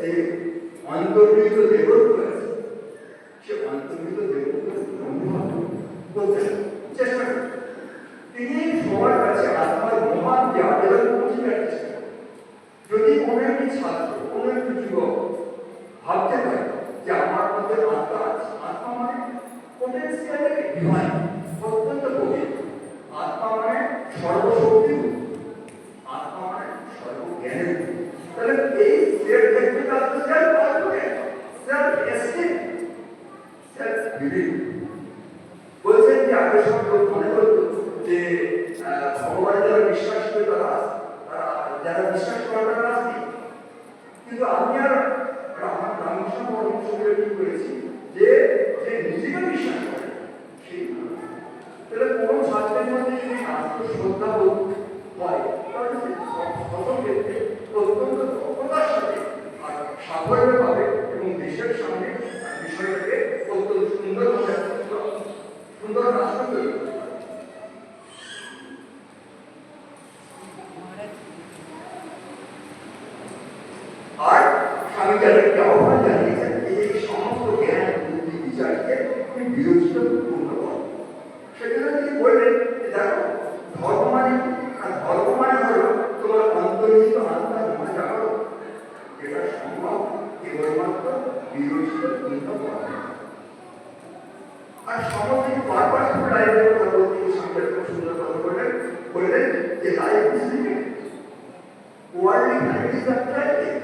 যে অন্তর্নিহিত দেবত্ব আছে, সে অন্তর্নিহিত দেবত্ব অনুভব করতে চেষ্টা করেন। তিনি সবার কাছে আত্মার মহান যে আবেদন পৌঁছে দেওয়ার চেষ্টা করেন। যদি কোনো একটি ছাত্র, কোনো একটি যুবক ভাবতে পারে যে আমার মধ্যে আত্মা আছে, আত্মা মানে পোটেন্সিয়ালি ডিভাইন, অত্যন্ত গভীর, আত্মা মানে সর্বশক্তি, আত্মা মানে সর্বজ্ঞানের, তাহলে এই self expect self confidence, self esteem, self believe. বলছেন যে আগে সব লোক মনে করতো যে ভগবানে যারা বিশ্বাস করে তারা যারা বিশ্বাস করে তারা নাস্তিক, কিন্তু আমি আর আমার রামকৃষ্ণ পরমহংসকে কি করেছি যে যে নিজেকে বিশ্বাস করে সেই। তাহলে কোনো ছাত্রের মধ্যে যদি আত্মশ্রদ্ধা হয় তাহলে সকল ক্ষেত্রে অত্যন্ত দক্ষতার সাথে আর সাফল্য পাবে এবং দেশের সামনে বিষয়টাকে অত্যন্ত সুন্দর রাষ্ট্র তৈরি করতে পারে। আর স্বামী যাদেরকে আহ্বান জানিয়েছেন এই সমস্ত জ্ঞান বুদ্ধি বিচারকে তুমি বিরোচিত পূর্ণ করো। সেজন্য তিনি বললেন যে দেখো ধর্ম মানে হলো তোমার অন্তর্নিহিত আত্মা জমা জাগরণ, যেটা সম্ভব কেবলমাত্র বিরোচিত পূর্ণ করা। আর সমস্ত বারবার লাইফের কথা বলতে স্বামী খুব সুন্দর কথা বললেন যে life is limited, worldly life is attractive,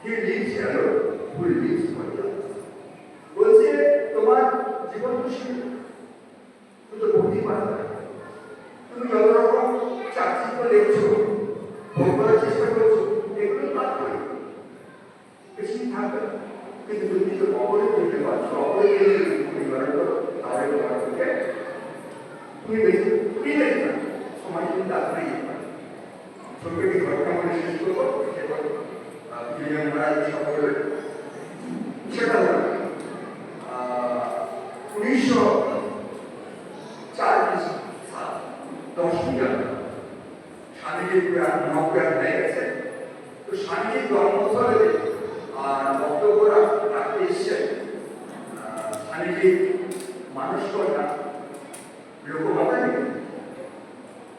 he lives alone who lives for others। বলছে তোমার জীবন তো সীমিত, তুমি তো বুদ্ধি পারবে, তুমি যত রকম চাকচিক্য দেখছো, ভোগ করার চেষ্টা করছো, এগুলো তাৎক্ষণিক, বেশি থাকবে না। কিন্তু তুমি তো অপরে করতে পারছো, অপরে পরিবার করো, তাহলে তোমার পক্ষে তুমি বেশি সময় কিন্তু আপনাই পারে। ছোট্ট একটি ঘটনা মনে শেষ করবো, সেটা হল 1904 10ই জানুয়ারি স্বামীজির নবগ্রাম হয়ে গেছে। তো স্বামীজির জন্মস্থলে বক্তব্য রাখতে এসছেন স্বামীজির মানুষ কন্যা লোকমাতা নেই।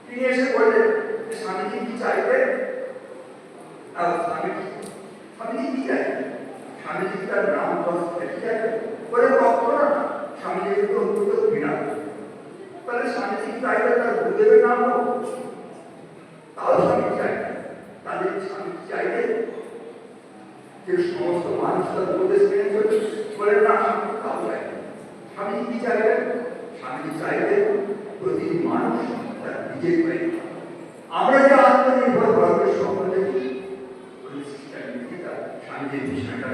তিনি এসে বললেন যে স্বামীজি কি চাইবেন, স্বামীজি কি চাইবেন, স্বামীজি তার নাম ঠিক আছে বলে ভক্ত না, স্বামীজি তো অত্যন্ত ঘৃণা। তাহলে স্বামীজি চাইলে তার গুরুদেবের নাম হোক, তাও স্বামীজি চাইবেন। তাদের স্বামীজি চাইলে যে সমস্ত মানুষ তার উপদেশ মেনে চলবে, বলে না স্বামীজি তাও চাইবেন। স্বামীজি কি চাইবেন, স্বামীজি চাইবেন প্রতিটি মানুষ তার নিজের পায়ে। আমরা যে আত্মনির্ভর ভারতের স্বপ্ন দেখি স্বামীজির বিষয়টা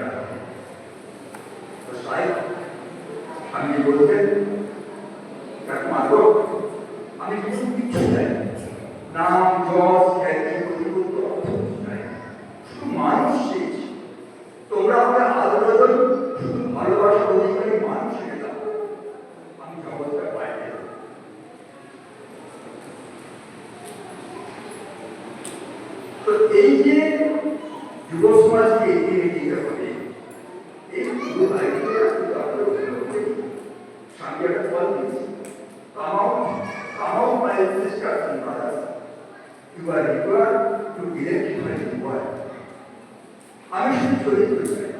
স্বামীজি বলতেন আমি কিছু চাই, নাম যশ খ্যাতি শুধু মানুষ চেয়েছি, তোমরা আমাকে আদর শুধু ভালোবাসার অধিকারী মানুষ এনে দাও, আমি জগৎটা বাইরে। তো এই যে যুব সমাজকে এগিয়ে নিতে হবে, এই যুব আইডিয়া স্বামী একটা ফল দিয়েছে, come on my sister and brothers, you are required to electrify the world. আমি শুধু চরিত্র চাই,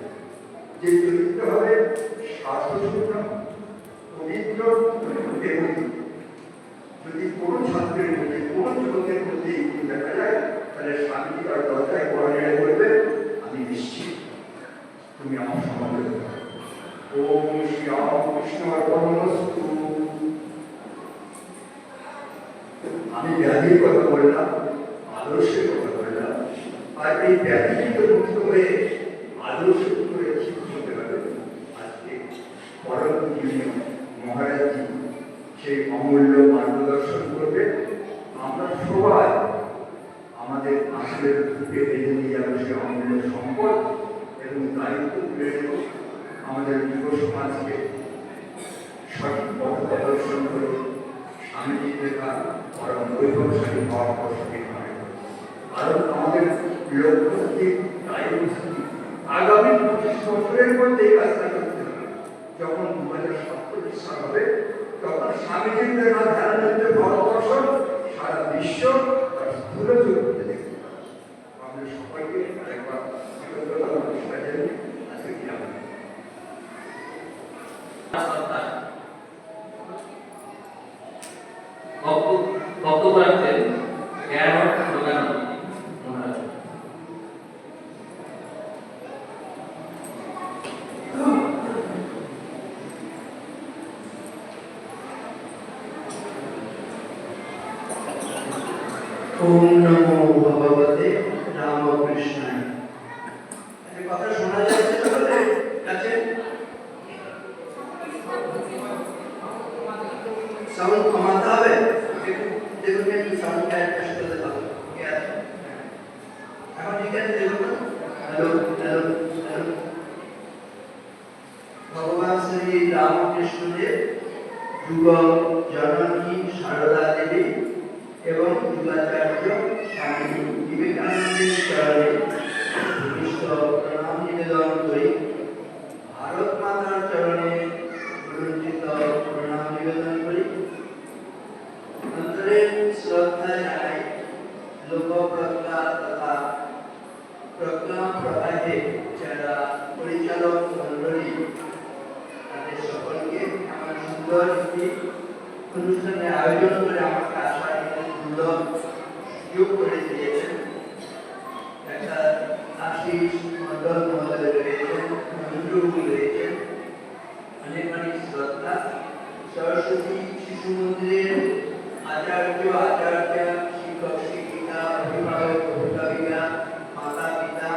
যে চরিত্র হবে স্বাস্থ্যসূত্র, পবিত্র এবং যদি কোনো ছাত্রের মধ্যে কোনো যুবকের মধ্যে এগুলো দেখা যায়, তাহলে স্বামীজি তার দরজায় পড়ে বলবে আমি নিশ্চিত তুমি আমার সমাজে। ওম শ্রী রামকৃষ্ণ অর্পণমস্তু। আমি ব্যাধির কথা বললাম, আদর্শের কথা বললাম, আর এই ব্যাধি থেকে মুক্ত হয়ে আদর্শ করে ঠিক হতে পারে। আজকে পরম পূজনীয় মহারাজজি সেই অমূল্য মার্গদর্শন করবে। আমরা সবাই আমাদের আসলে ঢুকে বেঁধে নিয়ে যাবো সে অমূল্য সম্পদ এবং দায়িত্ব তুলে দেব আমাদের যুব সমাজকে সঠিক পথ প্রদর্শন করে স্বামীজি লেখা পরম বৈভবশালী ভারতবর্ষকে কারণ আমাদের লক্ষ্য দায়িত্ব আগামী 25 বছরের মধ্যে এই কাজটা করতে হবে। যখন 2047 সাল হবে তখন স্বামীজির দেওয়া ধ্যানানন্দ ভারতবর্ষ সারা বিশ্ব তার স্থূল চরিত্রে দেখতে পাবে। আমাদের সবাইকে একবার আজকে কি হবে বক্তব্য রাখছেন জ্ঞান যোগানন্দ মহারাজ। ওম নমো ভগবতে রামকৃষ্ণায়। কথা শোনা যাচ্ছে সকলের কাছে? সাউন্ড কমাতে হবে, দেখুন একটু সাউন্ডটা অ্যাডজাস্ট করে দেবো। ঠিক আছে, এখন ঠিক আছে? দেখুন, হ্যালো হ্যালো হ্যালো। ভগবান শ্রী রামকৃষ্ণদেব যুগম জননী সারদা দেবী এবং যুগাচার্য স্বামী বিবেকানন্দের চরণে ভূমিষ্ঠ প্রণাম নিবেদন করি। ভারত মাতার চরণে গুরুঞ্চিত প্রণাম নিবেদন করি। অন্তরের শ্রদ্ধা জানাই লোকপ্রজ্ঞা তথা প্রজ্ঞা প্রবাহে যারা পরিচালক মণ্ডলী তাদের সকলকে আমার সুন্দর একটি অনুষ্ঠানের আয়োজন করে আমাকে আসার সুন্দর সুযোগ করে দিয়েছেন। একটা আশিস মন্ডল মহোদয় রয়েছেন, মঞ্জু রয়েছেন, অনেক অনেক শ্রদ্ধা। সরস্বতী শিশু মন্দিরের আচার্য আচার্যা, শিক্ষক শিক্ষিকা, অভিভাবক অভিভাবিকা, মাতা পিতা,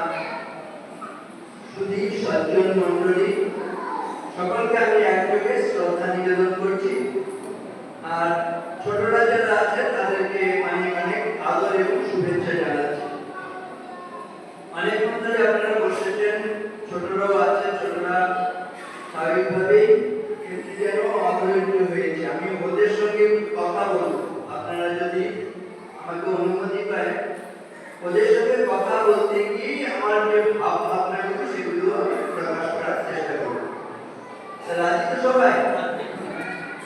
সুধী সজ্জন মণ্ডলী সকলকে আমি একযোগে শ্রদ্ধা নিবেদন করছি। আর ছোটরা যারা আছে তাদেরকে অনেক অনেক আদর এবং শুভেচ্ছা জানাচ্ছি। অনেকক্ষণ ধরে আপনারা বসেছেন, ছোটরাও আছে, ছোটরা স্বাভাবিকভাবেই কিন্তু যেন অধৈর্য হয়েছে। আমি ওদের সঙ্গে কথা বলবো, আপনারা যদি আমাকে অনুমতি পায় ওদের সঙ্গে কথা বলতে গিয়ে আমার যে ভাব ভাবনাগুলো সেগুলো আমি প্রকাশ করার চেষ্টা করব। রাজি তো সবাই?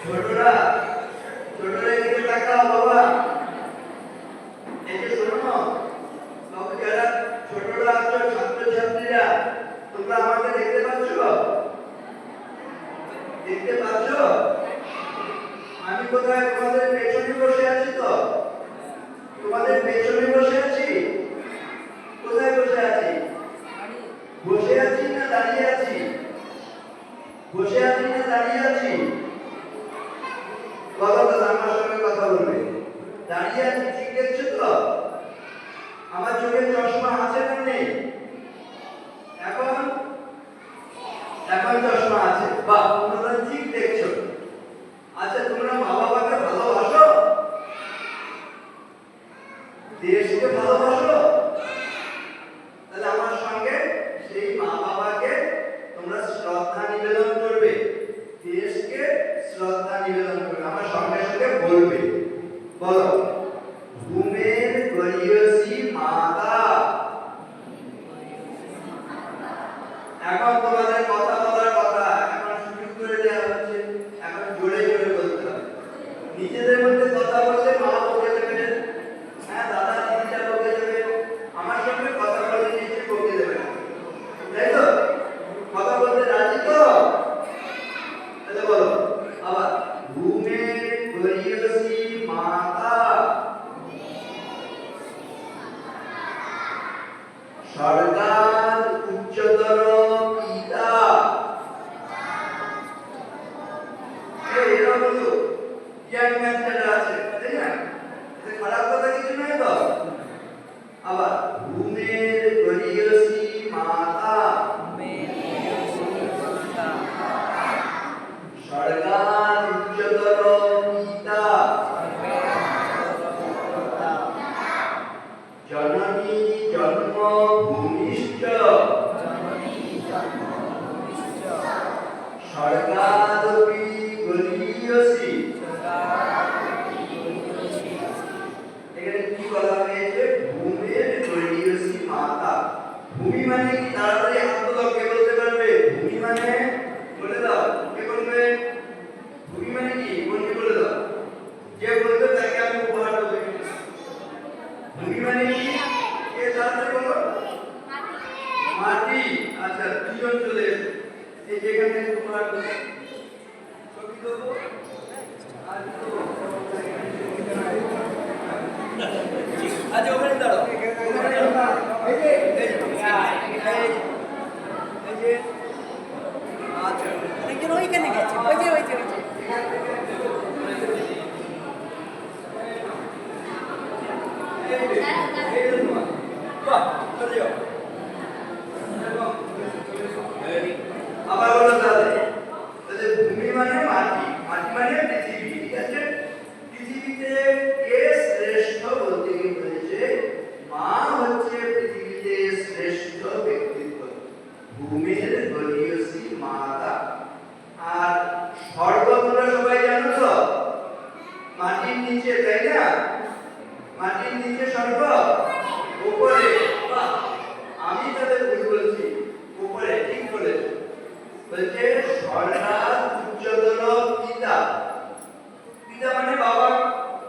ছোটরা ছোটরা এদিকে তাকাও বাবা, এই যে শোনো বাবু, যারা ছোটরা আছো ছাত্রছাত্রীরা, তোমরা আমাকে দেখতে পাচ্ছ? দেখতে পাচ্ছ? আমি কোথায় তোমাদের পেছনে বসে আছি? তো তোমাদের পেছনে বসে আছি। কোথায় বসে আছি? বসে আছি না দাঁড়িয়ে আছি? বসে আছি না দাঁড়িয়ে আছি? কথা আমার সঙ্গে কথা বলবে। দাঁড়িয়ে আছি, ঠিক দেখছো তো? আমার চোখে চশমা আছে না নেই? এখন এখন চশমা আছে, বাহ, তোমরা ঠিক দেখছো। আচ্ছা, তোমরা মা বাবাকে ভালোবাসো? দেশকে ভালোবাসো? তাহলে আমার সঙ্গে সেই মা বাবাকে তোমরা শ্রদ্ধা নিবেদন করবে, দেশকে শ্রদ্ধা নিবেদন করবে। আমার সঙ্গে সঙ্গে বলবে, বলো, ভূমের গরিয়সী মাতা। এখন তোমাদের কথা বলার কথা, এখন সুযোগ করে দেওয়া হচ্ছে, এখন জোরে জোরে বলতে হবে। নিজেদের মধ্যে কথা বলতে মা বকে দেবে, হ্যাঁ দাদা দিদিটা বকে দেবে, আমার সঙ্গে কথা বলতে নিচে বকে দেবে না, তাই তো? কথা বলতে রাজি তো? তাহলে বলো আবার, ভূমের গরিয়সী মাতা, স্বর্গার উচ্চতর পিতা। এরা বলো ইয়াং ম্যান যারা আছে, তাই না? খারাপ কথা কিছু নয় তো? আবার, ভূমের গরিয়সী মাতা, স্বর্গার উচ্চতর পিতা, জননী জন্মভূমিশ্চ স্বর্গাদপি গরীয়সী। এখানে কি বলা হয়েছে? ভূমের গরীয়সী মাতা। ভূমি মানে কি? তাড়াতাড়ি হাত দেবো আর কি দেবো? আচ্ছা ওখানে দাঁড়াও এই যে আচ্ছা একজন ওইখানে গেছে ওই যে আবার বলো তাহলে ভূমি মানে মাটি মাটি মানে পৃথিবী ঠিক আছে পৃথিবীতে কে শ্রেষ্ঠ বলতে গিয়ে বলেছে মা হচ্ছে পৃথিবীতে শ্রেষ্ঠ ব্যক্তিত্ব ভূমির গরিয়সী মাতা আর স্বর্গ তোমরা সবাই জানো তো মাটির নিচে তাই না মাটির নিচে স্বর্গ উপরে বাহ আমি তাদের ভুল বলছি উপরে ঠিক বলেছো বলছে স্বর্গাৎ উচ্চতর পিতা পিতা মানে বাবা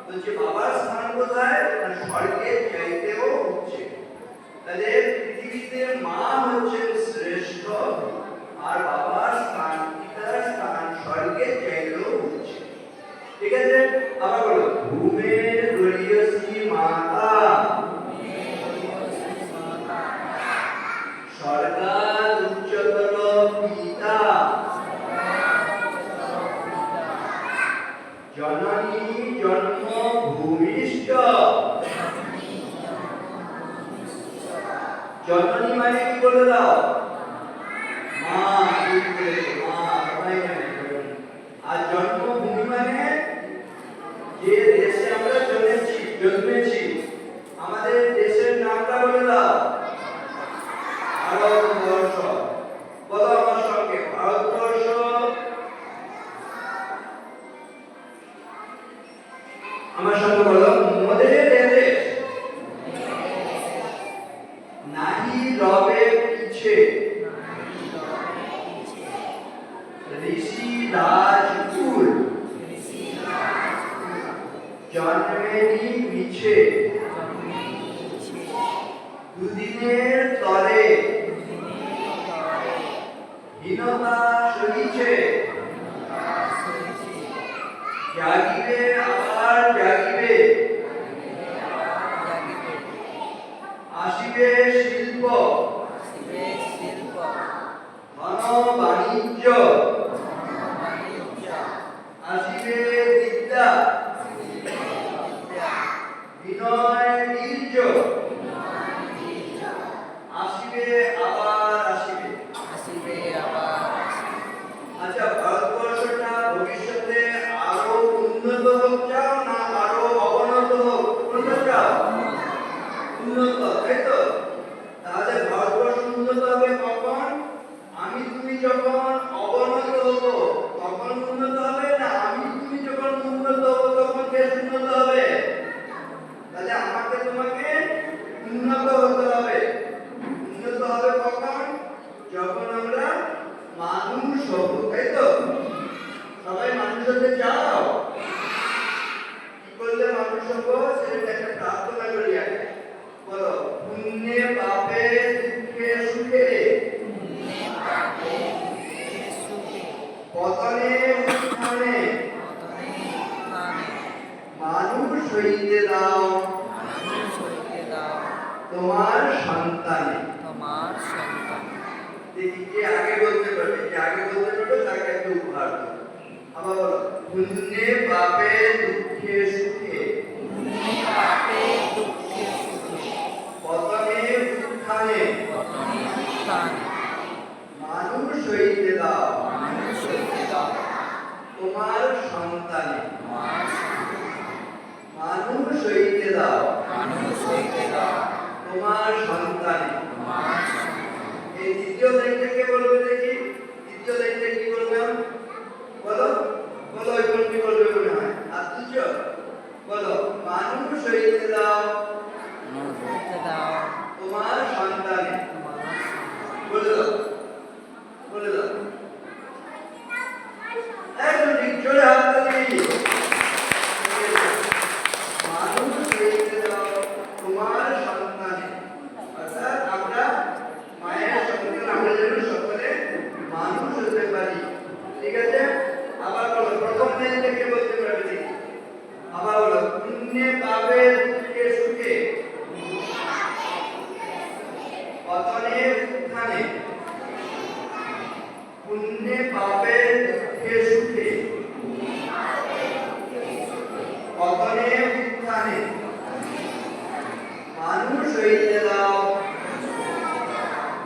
বলছে বাবার স্থান কোথায় না স্বর্গের চাইতেও উচ্চে তাহলে পৃথিবীতে মা হচ্ছেন শ্রেষ্ঠ আর বাবার স্থান পিতার স্থান স্বর্গের চাইতেও উচ্চে ঠিক আছে আবার বলো ভূমের গরিয়সী মাতা স্বর্গাৎ উচ্চতর পিতা জননী জন্ম ভূমিষ্ঠ জননী মানে কি বলে দাও মা ঠিক বলেছো মা সবাই জানে আর জন্মভূমি মানে যে দেশে আমরা জন্মেছি আমাদের দেশের নামটা বলে দাও ভারতবর্ষ বলো আমার সঙ্গে ভারতবর্ষ আমার সঙ্গে বলো মোদের দেশ নাহি রবে পিছে ঋষি রাজকুল জন্মেনি মিছে দুদিনের তরে হীনতা সহিছে জাগিবে আবার জাগিবে আসিবে শিল্প ধন বাণিজ্য আসিবে বিদ্যা বিনয় বীর্য আসিবে আবার আসিবে আচ্ছা ভারতবর্ষটা ভবিষ্যতে আরো উন্নত হোক চাও না আরো অবনত হোক কোনটা চাও উন্নত তাই তো তাহলে ভারতবর্ষ উন্নত হবে কখন আমি তুমি যখন অবনত হব তখন উন্নত হবে না আমি তুমি যখন উন্নত হব তখন দেশ উন্নত হবে তাহলে আমাকে তোমাকে উন্নত হতে হবে উন্নত হবে কখন যখন আমরা মানুষ হব তাই তো সবাই মানুষ হতে চাও কি করলে মানুষ হব সেটা একটা প্রার্থনা করি আগে বলো পুণ্যে পাপে দুঃখে সুখে পতনে উত্থানে মানুষ হইতে দাও তোমার সন্তানে দেখি কে আগে বলতে পারবে তাকে একটা উপহার দেবো আবার বলো পুণ্যে পাপে দুঃখে সুখে পতনে উত্থানে মানুষ হইতে দাও তোমার সন্তানে মানুষ হইতে দাও তোমার সন্তানে এই দ্বিতীয় লাইনটা কে বলবে দেখি দ্বিতীয় লাইনটা কি বললাম বলো বলো এখন কি বলবে মনে হয় আর তৃতীয় বলো মানুষ হইতে দাও তোমার সন্তানে বলে দাও একদম ঠিক জোরে হাত তালি মানুষ হইতে দাও তোমার সন্তানে অর্থাৎ আমরা মায়ের সন্তান আমরা যেন সকলে মানুষ হতে পারি ঠিক আছে আবার বলো পুণ্যে পাবে দুঃখে সুখে পতনে উত্থানে পুণ্যে পাবে দুঃখে সুখে পতনে উত্থানে মানুষ হইতে দাও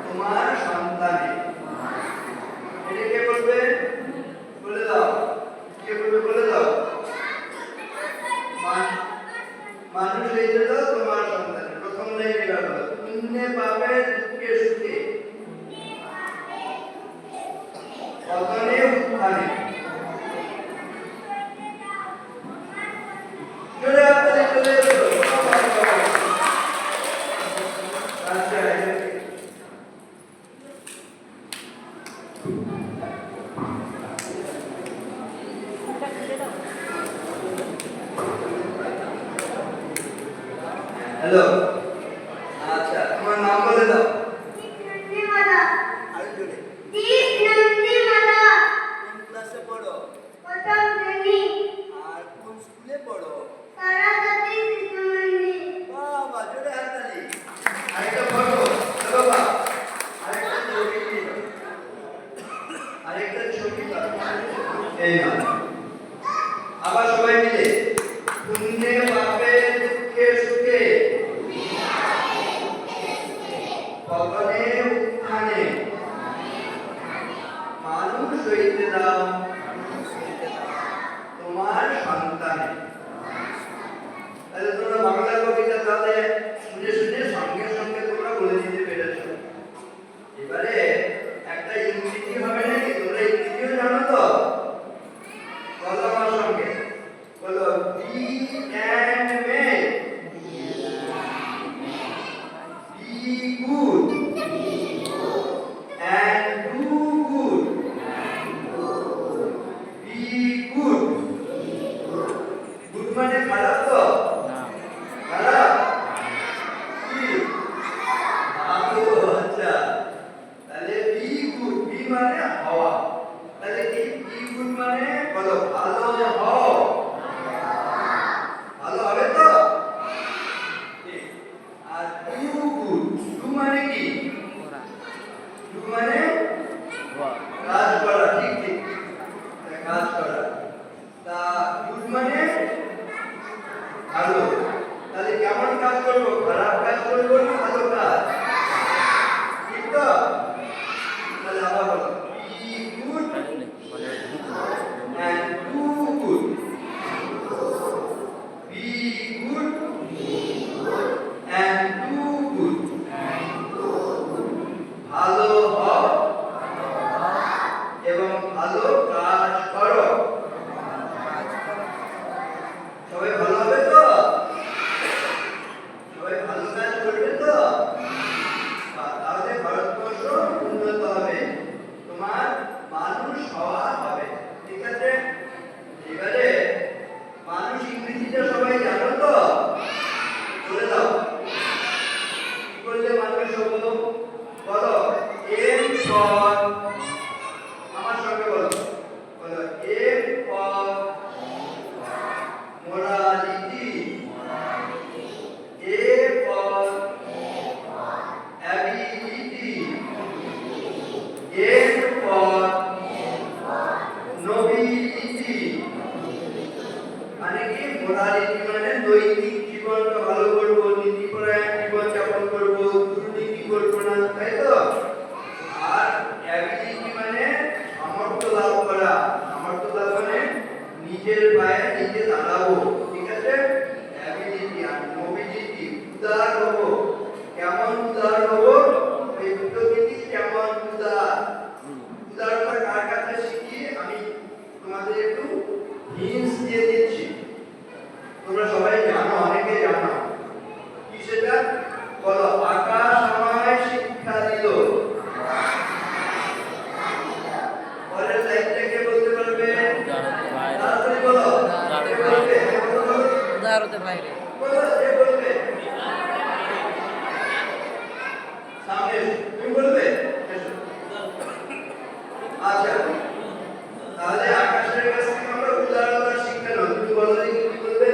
তোমার সন্তানে। এটা কে বলবে? বলে দাও। কে বলবে? বলে দাও। মানুষ হইতে দাও তোমার সন্তানে। প্রথম লাইনে গেল পুণ্যে পাবে দুঃখে সুখে পতনে উত্থানে। জোরে হাততালি চলে এলো। আচ্ছা হ্যালো, আচ্ছা তোমার নাম বলে দাও। আর জোরে। কোন ক্লাসে পড়ো? আর কোন স্কুলে পড়ো? বাবা, জোরে হাততালি। আরেকটা ফটো বাবা, আরেকটা ছবি নিয়ে নাও। আরেকটা ছবি দাও। এই নাও। আবার সবাই মিলে পুণ্যে পাবে দুঃখে সুখে পতনে উত্থানে মানুষ হইতে দাও তোমার সন্তানে। তাহলে তোমরা বাংলা কবিতা তাহলে শুনে শুনে সঙ্গে সঙ্গে তোমরা বলে দিতে পেরেছো। এবারে একটা ইংরেজি হবে নাকি? তোমরা ইংরেজিও জানো তো? বলো আমার সঙ্গে, বলো be and may be good and do good. Be good. Good মানে খারাপ তো? খারাপ? কি? আচ্ছা। তাহলে be good. Be মানে হওয়া। তাহলে কি be good মানে? বলো ভালো হও। ভালো হবে তো? ঠিক। আর do good. Do মানে কি? Do মানে কাজ করা। ঠিক ঠিক, কাজ করা। তা গুড মানে ভালো। তাহলে কেমন কাজ করবো? খারাপ কাজ করবো না ভালো কাজ? ঠিক তো? তাহলে আবার বলো B good and do good. Be good and do good. ভালো হও এবং ভালো কাজ করো। সবাই ভালো হবে তো? সবাই ভালো কাজ করবে তো? তাহলে ভারতবর্ষ উন্নত হবে, তোমার মানুষ হওয়া হবে। ঠিক আছে? এবারে মানুষ ইংরেজিটা সবাই জানো তো? বলে দাও কি করলে মানুষ হবো? বলো এম ফর, আমার সঙ্গে বলো, বলো M for morality, A for ability, M for nobility. মানে কি? মোরালিটি মানে নৈতিক জীবনটা ভালো করবো, নীতিপরায়ণ জীবন যাপন করবো, দুর্নীতি করবো না, তাই তো? আর অ্যাবিলিটি মানে সামর্থ্য লাভ করা। সামর্থ্য লাভ মানে নিজের পায়ে নিজে দাঁড়াবো। ঠিক আছে? অ্যাবিলিটি। আর নোবিলিটি উদার হবো। কেমন উদার হবো? এই দুটো কি কেমন উদার? উদারতা কার কাছে শিখি? আমি তোমাদের একটু হিন্টস দিয়ে দিচ্ছি। তোমরা সবাই জানো, অনেকে জানো। কি সেটা? বলো আকাশ আমায় শিক্ষা দিল। পরের লাইনটাকে বলতে পারবে? তাড়াতাড়ি বলো। কে বলবে? উদারতে বাইরে বলো, কে বলবে? সামনে এসো। তুমি বলবে? এসো। আচ্ছা, তাহলে আকাশের কাছ থেকে আমরা উদারতার শিক্ষা নেব। তুমি বলো দেখি কি বলবে?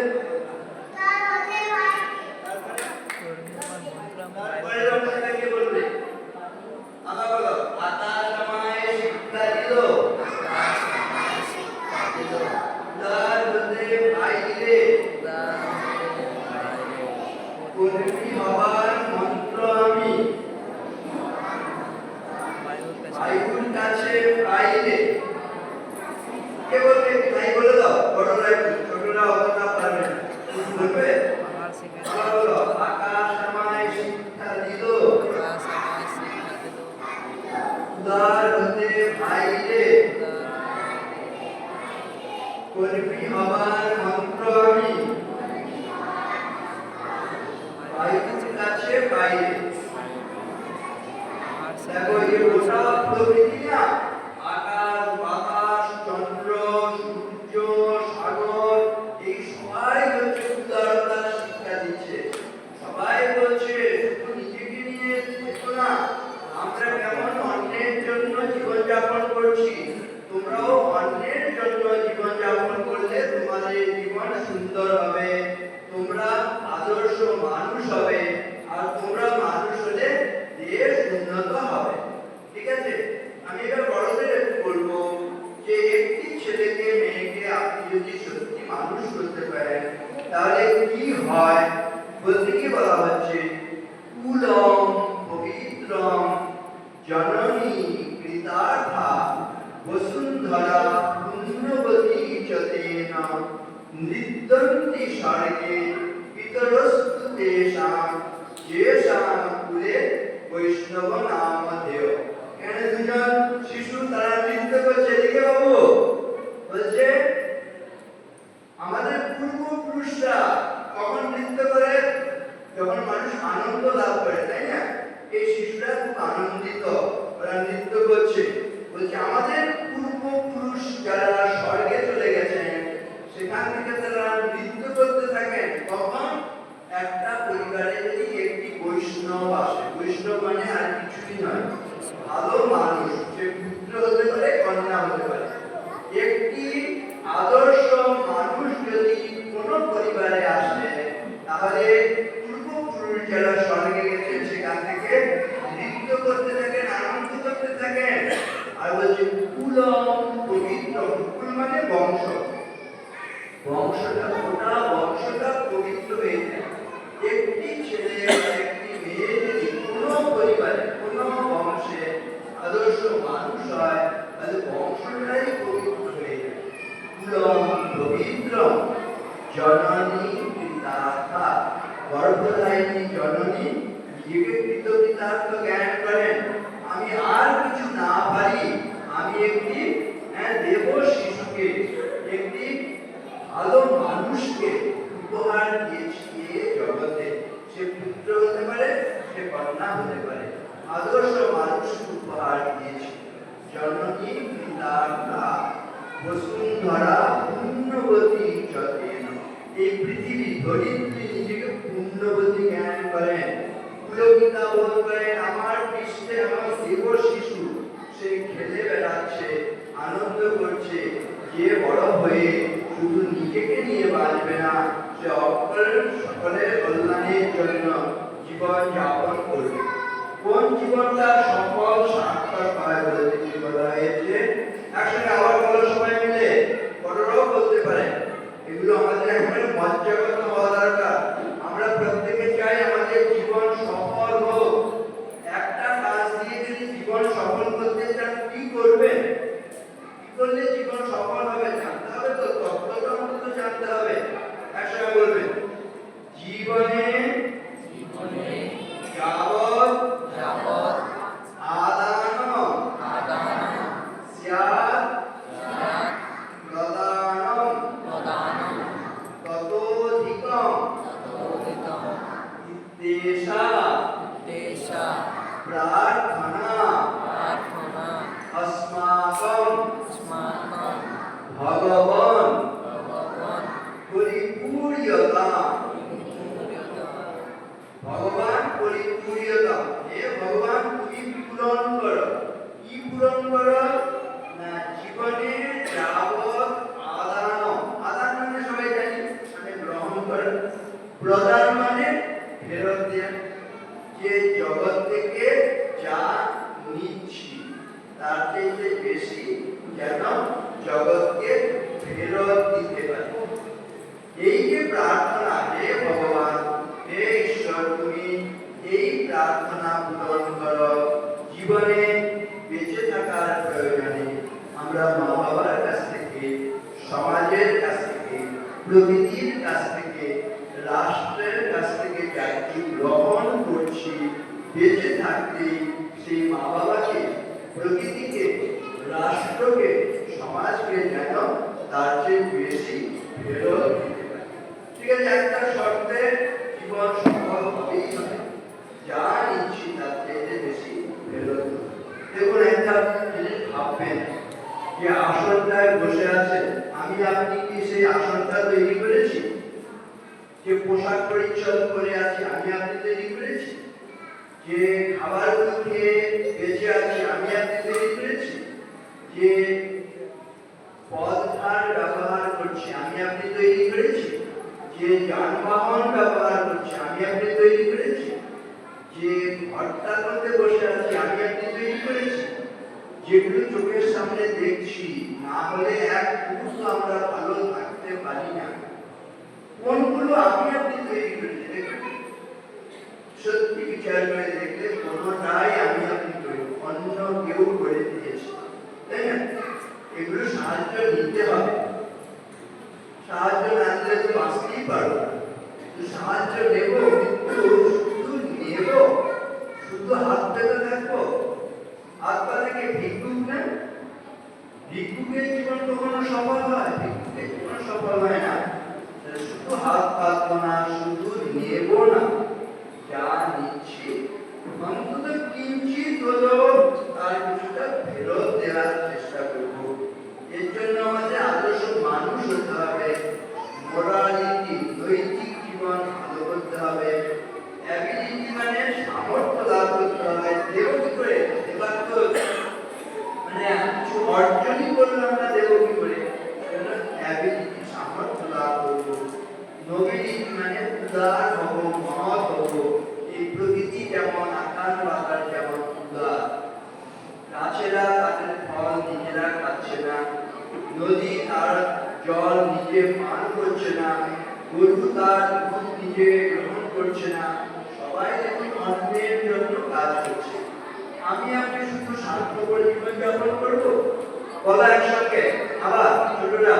কর্মী হবার মন্ত্র আমি বায়ুর কাছে বাইরে। দেখো এই গোটা প্রকৃতি না, আকাশ বাতাস চন্দ্র সূর্য সাগর, এই সবাই হচ্ছে উদারতার শিক্ষা দিচ্ছে। সবাই বলছে শুধু নিজেকে নিয়ে দেখো না, আমরা কেমন অন্যের জন্য জীবনযাপন করছি, তোমরাও অন্যের জন্য জীবনযাপন করলে তোমাদের জীবন সুন্দর হবে, তোমরা আদর্শ মানুষ হবে, আর তোমরা মানুষ হলে দেশ উন্নত হবে। ঠিক আছে, আমি এবার বড়দের একটু বলবো যে একটি ছেলেকে মেয়েকে আপনি যদি সত্যি মানুষ করতে পারেন তাহলে কি হয় বলতে কি বলা হচ্ছে, কুলম পবিত্রম জননী কৃতার্থা বসুন্ধরা পুণ্যবতী চতেন নৃত্যন্তি স্বর্গে পিতরস্তু তেষাং যেষাং কুলে বৈষ্ণব নামধেয়। এখানে দুজন শিশু তারা নৃত্য করছে, এদিকে বাবু বলছে আমাদের পূর্বপুরুষরা কখন নৃত্য করে, যখন মানুষ আনন্দ লাভ করে, তাই না? এই শিশুরা খুব আনন্দিত, ওরা নৃত্য করছে। বলছে আমাদের পূর্বপুরুষ যারা স্বর্গে চলে গেছেন সেখান থেকে তারা নৃত্য করতে থাকেন। তখন একটা পরিবারে যদি একটি বৈষ্ণব আসে, বৈষ্ণব মানে আর কিছুই নয়, ভালো মানুষ, সে পুত্র হতে পারে কন্যা হতে পারে, একটি আদর্শ মানুষ যদি কোন পরিবারে আসে তাহলে পূর্বপুরুষ যারা স্বর্গে গেছেন সেখান থেকে নৃত্য করতে থাকেন, আনন্দ করতে থাকেন। আর বলছে কুলম পবিত্র, কুল মানে বংশ, বংশটা গোটা বংশটা পবিত্র হয়ে যায়। একটি ছেলে একটি মেয়ে যদি কোনো পরিবারে কোনো বংশে আদর্শ মানুষ হয় তাহলে বংশটাই পবিত্র হয়ে যায়। কুলম পবিত্র জননী কৃতার্থা, গর্ভধারিণী জননী নিজেকে কৃতকৃতার্থ জ্ঞান করেন, আমি আর কিছু না পারি, আমি একটি দেব শিশুকে, একটি ভালো মানুষকে উপহার দিয়েছি এই জগতে। সে পুত্র হতে পারে, সে কন্যা হতে পারে, আদর্শ মানুষকে উপহার দিয়েছি। জননী পিতার্থা বসুন্ধরা পুণ্যবতী চতেন, এই পৃথিবী ধরিত্রী নিজেকে পুণ্যবতী জ্ঞান করেন, পুলকিতা বোধ করেন, আমার পৃষ্ঠে আমার দেব শিশু সে খেলে বেড়াচ্ছে, আনন্দ করছে, যে বড় হয়ে শুধু নিজেকে নিয়ে বাঁচবে না, সে সকলের কল্যাণের জন্য জীবন যাপন করবে। কোন জীবনটা সফল সার্থক হয় বলতে কি বলা হয়েছে, একসঙ্গে আবার বলো সবাই মিলে, বড়রাও বলতে পারে। এগুলো আমাদের একেবারে মজ্জাগত হওয়া দরকার। আমরা প্রত্যেকে চাই আমাদের জীবন সফল হোক। একটা কাজ দিয়ে যদি জীবন সফল করতে চান কি করবেন, কি করলে জীবন সফল হবে জানতে হবে, তো তত্ত্বটা অন্তত জানতে হবে। একসঙ্গে বলবেন, জীবনে যাবৎ আদান স্যাৎ প্রদানম ততোধিকম ইত্যেষা প্রার্থনা अस्माकं भगवान परिपूर्यता, भगवान परिपूर्यता, हे भगवान তুমি পূরণ করো। কি পূরণ করো না, জীবনে যাবৎ আদান, আদান মানে সবাই জানি মানে গ্রহণ করে, প্রদান মানে ফেরত দেন, যে জগৎ থেকে যা নিচ্ছি তার চেয়ে বেশি যেন জগৎকে ফেরত দিতে পারে। এই যে প্রার্থনা, হে ভগবান হে ঈশ্বর তুমি এই প্রার্থনা পূরণ করো। জীবনে বেঁচে থাকার প্রয়োজনে আমরা মা বাবার কাছ থেকে, সমাজের কাছ থেকে, প্রকৃতির কাছ থেকে, রাষ্ট্রের কাছ থেকে যা কিছু গ্রহণ করছি, বেঁচে থাকতে সেই মা বাবাকে, প্রকৃতিকে, রাষ্ট্রকে, সমাজকে যেন তার চেয়ে বেশি ফেরত দিতে পারি। ঠিক আছে, একটা শর্তে জীবন সফল হবেই হবে, যা নিচ্ছি তার চেয়ে বেশি ফেরত দেব। দেখুন, একটা জিনিস ভাববেন যে আসনটায় বসে আছেন, আমি আপনি কি সেই আসনটা তৈরি করেছি? যে পোশাক পরিচ্ছদ পরে আছি, আমি আপনি তৈরি করেছি? যে খাবারগুলো খেয়ে বেঁচে আছি, আমি আপনি তৈরি করেছি? যে পথঘাট ব্যবহার করছি, আমি আপনি তৈরি করেছি? যে যানবাহন ব্যবহার করছি, আমি আপনি তৈরি করেছি? যে ঘরটার মধ্যে বসে আছি, আমি আপনি তৈরি করেছি? যেগুলো চোখের সামনে দেখছি, না হলে এক মুহূর্ত আমরা ভালো থাকতে পারি না। কোনগুলো আমি আপনি তৈরি করেছি? দেখুন, সত্যি বিচার করে দেখলে কোনোটাই আমি আপনি তৈরি, অন্য কেউ করে দিয়েছে, তাই না? এগুলো সাহায্য নিতে হবে, সাহায্য না দিলে তো বাঁচতেই পারবো। সাহায্য নেব, কিন্তু শুধু নেব, শুধু হাত পেতে থাকবো? হাত পা থেকে ভিক্ষুক না? ভিক্ষুকের জীবন কখনো সফল হয়? ভিক্ষুকের জীবন সফল হয় না। শুধু হাত পাতবো না, শুধু নেব না, যা নিচ্ছি অন্তত কিঞ্চিৎ হলেও তার কিছুটা ফেরত দেওয়ার চেষ্টা করব। এর জন্য আমাদের আদর্শ মানুষ হতে হবে, মোরালিটি নৈতিক জীবন ভালো করতে হবে, অ্যাবিলিটি মানে সামর্থ্য লাভ করতে হবে। দেব কি করে? এবার তো মানে কিছু অর্জনই করলাম না, দেব কি করে? অ্যাবিলিটি, সামর্থ্য লাভ করবো। নোবিলিটি মানে উদার হব, মহৎ হব। এই প্রকৃতি যেমন, আকাশ বাতাস যেমন উদার, গাছেরা তাদের ফল নিজেরা খাচ্ছে না, নদী তার জল নিজে পান করছে না, গরু তার দুধ নিজে গ্রহণ করছে না, সবাই দেখুন অন্যের জন্য কাজ করছে। আমি আপনি শুধু স্বার্থপর জীবনযাপন করবো? বলা একসঙ্গে আবার ছোটরা,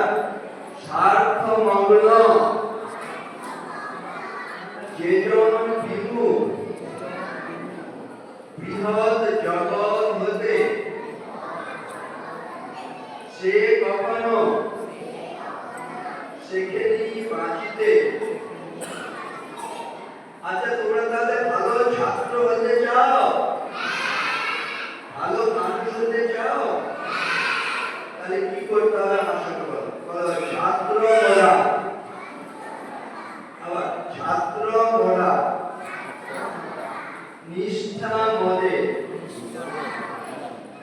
স্বার্থ মগ্ন যেজন বিমুখ বৃহৎ জগৎ হতে সে কখনো সেখানেই বাঁচিতে। আচ্ছা, তোমরা তাহলে ভালো ছাত্র হতে চাও, ভালো মানুষ হতে চাও, তাহলে কি করতে হবে? আমার সঙ্গে বলো। বলো, ছাত্র বলা। আবার ছাত্র বলা, নিষ্ঠা মদে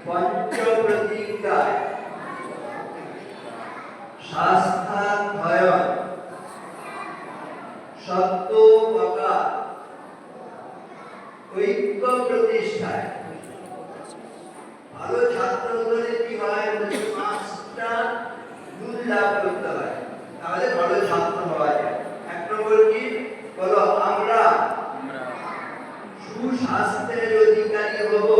পঞ্চ প্রতিজ্ঞায় শাস্ত্রাধ্যয়ন সত্য প্রকার ঐক্য প্রতিষ্ঠায়। ভালো ছাত্র হলে কি হয়? পাঁচটা গুণ লাভ করতে হয়, তাহলে ভালো ছাত্র হওয়া যায়। এক নম্বর কি? বলো, আমরা সুস্বাস্থ্যের অধিকারী হব।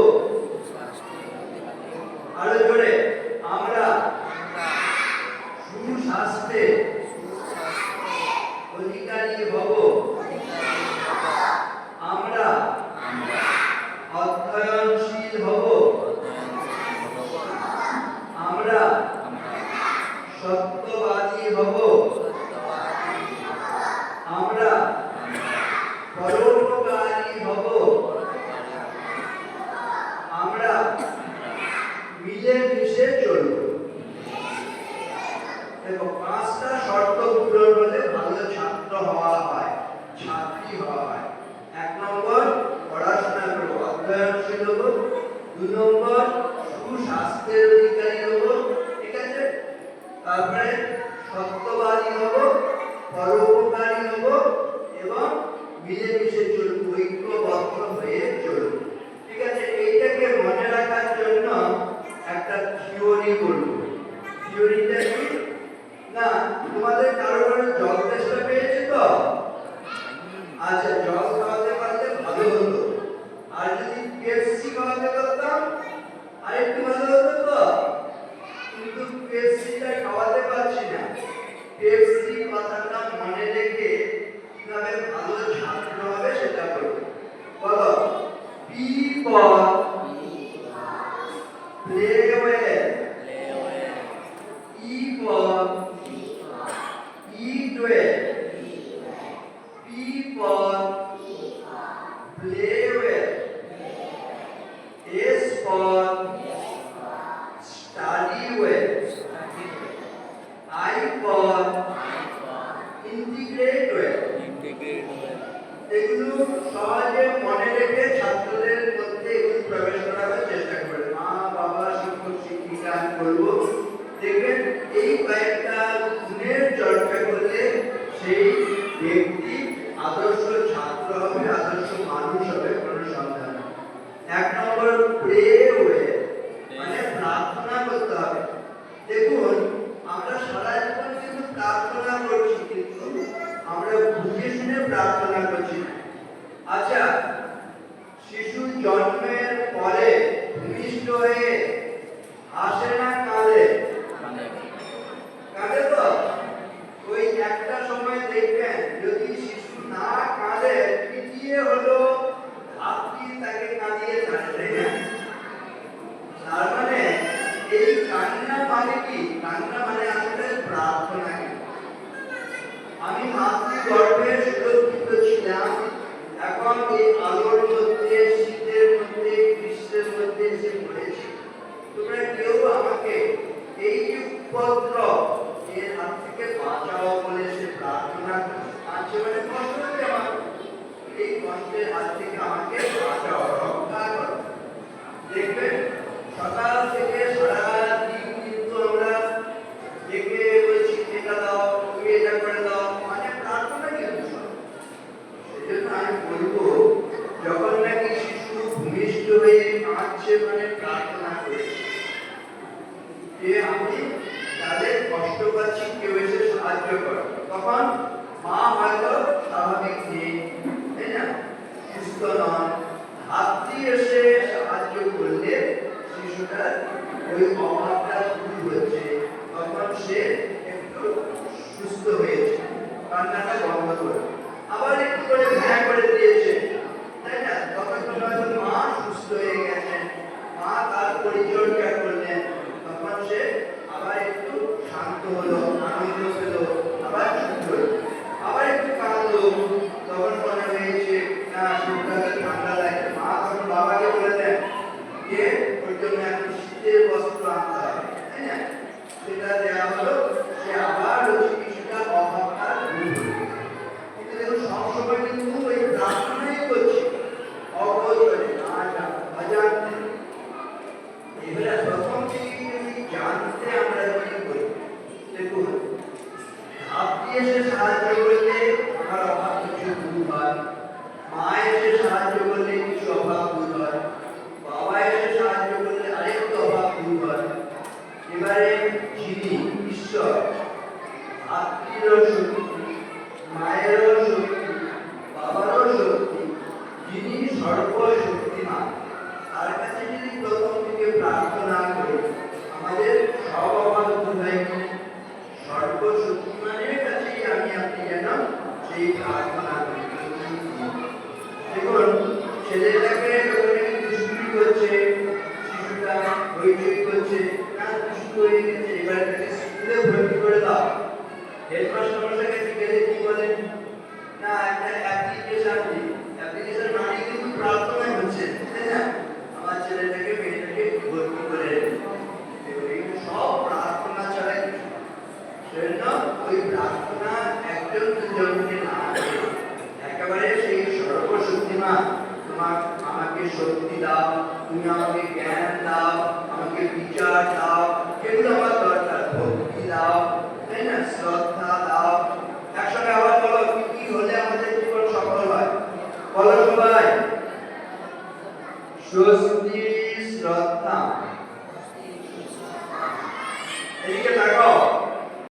আরো জোরে, আমরা সুস্বাস্থ্যের অধিকারী হব। আমরা অধ্যয়নশীল হব। আমরা সত্যবাদী হব। আমরা পরোপকারী হব। আমরা মিলেমিশে চলব। দেখো, পাঁচটা শর্ত পূরণ হলে ভালো ছাত্র হওয়া হয়, ছাত্রী হওয়া হয়। এক নম্বর, পড়াশোনা করবো, অধ্যয়নশীল হব। দুই নম্বর, সুস্বাস্থ্যের অধিকারী হব, ঠিক আছে? তারপরে সত্যবাদী হব, পরোপকারী হব এবং মিলেমিশে চলব, ঐক্যবদ্ধ হয়ে চলব, ঠিক আছে? এইটাকে মনে রাখার জন্য একটা থিওরি বলবো। থিওরিটা কি? না, তোমাদের কারো কারো জল তেষ্টা পেয়েছে তো? আচ্ছা, জল খাওয়াতে পারলে ভালো হতো। আর যদি পেপসি খাওয়াতে পারতাম আরেকটু ভালো হতো তো? কিন্তু পেপসিটা খাওয়াতে পারছি না। পেপসি কথাটা মনে রেখে কিভাবে ভালো ছাত্র হবে সেটা বলবো। বলো, P for play well, E for eat well. P for play well. S for study well. I for integrate well. এগুলো সহজে মনে রেখে ছাত্রদের মধ্যে এগুলো প্রবেশ করাবার চেষ্টা করবে। মা বাবা শিক্ষক শিক্ষিকা আমি বলবো দেখবেন এই কয়েকটা গুণের চর্চা করলে সেই ব্যক্তি আদর্শ ছাত্র হবে, আদর্শ মানুষ হবে, কোনো সন্দেহ নেই। 1 নম্বর প্রে ওয়ে, মানে প্রার্থনা করতে হবে। দেখুন আমরা সারা জীবন কিন্তু প্রার্থনা করছি, কিন্তু আমরা বুঝে শুনে প্রার্থনা করছি না। আচ্ছা, শিশু জন্মের পরে ভূমিষ্ঠ হয়ে আসে না কাঁদে? কাঁদে তো? ওই একটা সময় দেখবেন যদি শিশু না কাঁদে, পিটিয়ে হলো আপনি তাকে কাঁদিয়ে ছাড়ে, তাই না? তার মানে এই কান্না মানে কি? কান্না মানে আসলে প্রার্থনা। আমি মাতৃগর্ভে সুরক্ষিত ছিলাম, এখন এই আলোর মধ্যে, শীতের মধ্যে, গ্রীষ্মের মধ্যে এসে পড়েছি। তোমরা কেউ আমাকে এই যে উপদ্রব, এর হাত থেকে বাঁচাও বলে সে প্রার্থনা করছে, মানে কষ্ট হচ্ছে আমার, এই কষ্টের হাত থেকে আমাকে বাঁচাও, রক্ষা করো। দেখবেন সকাল থেকে সারা দিন কিন্তু আমরা ডেকে বলছি এটা দাও, তুমি এটা করে দাও, মানে প্রার্থনা কিন্তু। সেজন্য আমি বলবো যখন নাকি শিশু ভূমিষ্ঠ হয়ে কাঁদছে, মানে প্রার্থনা করেছে যে আমি তাদের কষ্ট পাচ্ছি, কেউ এসে সাহায্য করো। তখন মা হয়তো স্বাভাবিক নেই, তাই না, সুস্থ নন, হাতটি এসে সাহায্য করলে শিশুটার ওই অভাবটা দূর হচ্ছে, তখন সে একটু সুস্থ হয়েছে, কান্নাটা বন্ধ করে আবার একটু করে ভ্যাঁ করে দিয়েছে, তাই না, তখন হয়তো মা সুস্থ হয়ে গেছেন, মা তার পরিচর্যা করলেন, তখন সে আবার একটু শান্ত হলো, আনন্দ পেল, আবার চুপ হলো, আবার একটু কাঁদলো, তখন মনে হয়েছে না শরীরটা ঠান্ডা লাগে, মা তখন বাবাকে বলে দেন যে ওর জন্য একটু শীতের বস্ত্র আনতে হবে, তাই না, সেটা দেওয়া হলো, সে আবার ওই কিছুটা অভাবটা দূর হলো। কিন্তু দেখুন সবসময় কিন্তু ওই প্রার্থনাই করছি, অগোচরে না অজান্তে। এবারে প্রথম থেকে যদি জানতে আমরা কি করি, দেখুন ধাপ দিয়ে এসে সাহায্য করলে আমার অভাব কিছু দূর হয়, মা এসে সাহায্য করলে কিছু অভাব দূর হয়, বাবা এসে সাহায্য করলে আরেকটু অভাব দূর হয়। এবারে যিনি ঈশ্বর, আত্মীয়র শক্তি, মায়েরও শক্তি, বাবারও শক্তি, যিনি সর্বশক্তিমান, তার কাছে যদি প্রথম থেকে প্রার্থনা করি আমাদের সব অভাব দূর হয়। সর্বশক্তিমানের কাছেই আমি আপনি যেন সেই প্রার্থনা করি। দেখুন ছেলেটাকে দুষ্টুমি করছে, শিশুটা হইচই করছে, না দুষ্টু হয়ে গেছে, এবার তাকে স্কুলে ভর্তি করে দাও। হেডমাস্টার মশাইকে গেলে কি বলেন, না একটা অ্যাপ্লিকেশন দিই, অ্যাপ্লিকেশন মানে কিন্তু প্রার্থনা হচ্ছে, তাই না, আমার ছেলেটাকে মেয়েটাকে ভর্তি করে সব প্রার্থনা ছাড়া কিছু। সেজন্য ওই প্রার্থনা একজন দুজনকে না, একেবারে সেই সর্বশক্তিমান, তোমার আমাকে শক্তি দাও, তুমি আমাকে জ্ঞান দাও, আমাকে বিচার দাও, এগুলো আমার দরকার, ভক্তি দাও, তাই না, শ্রদ্ধা দাও। একসঙ্গে আবার বলো কি কি হলে আমাদের জীবন সফল হয়, বলো সবাই।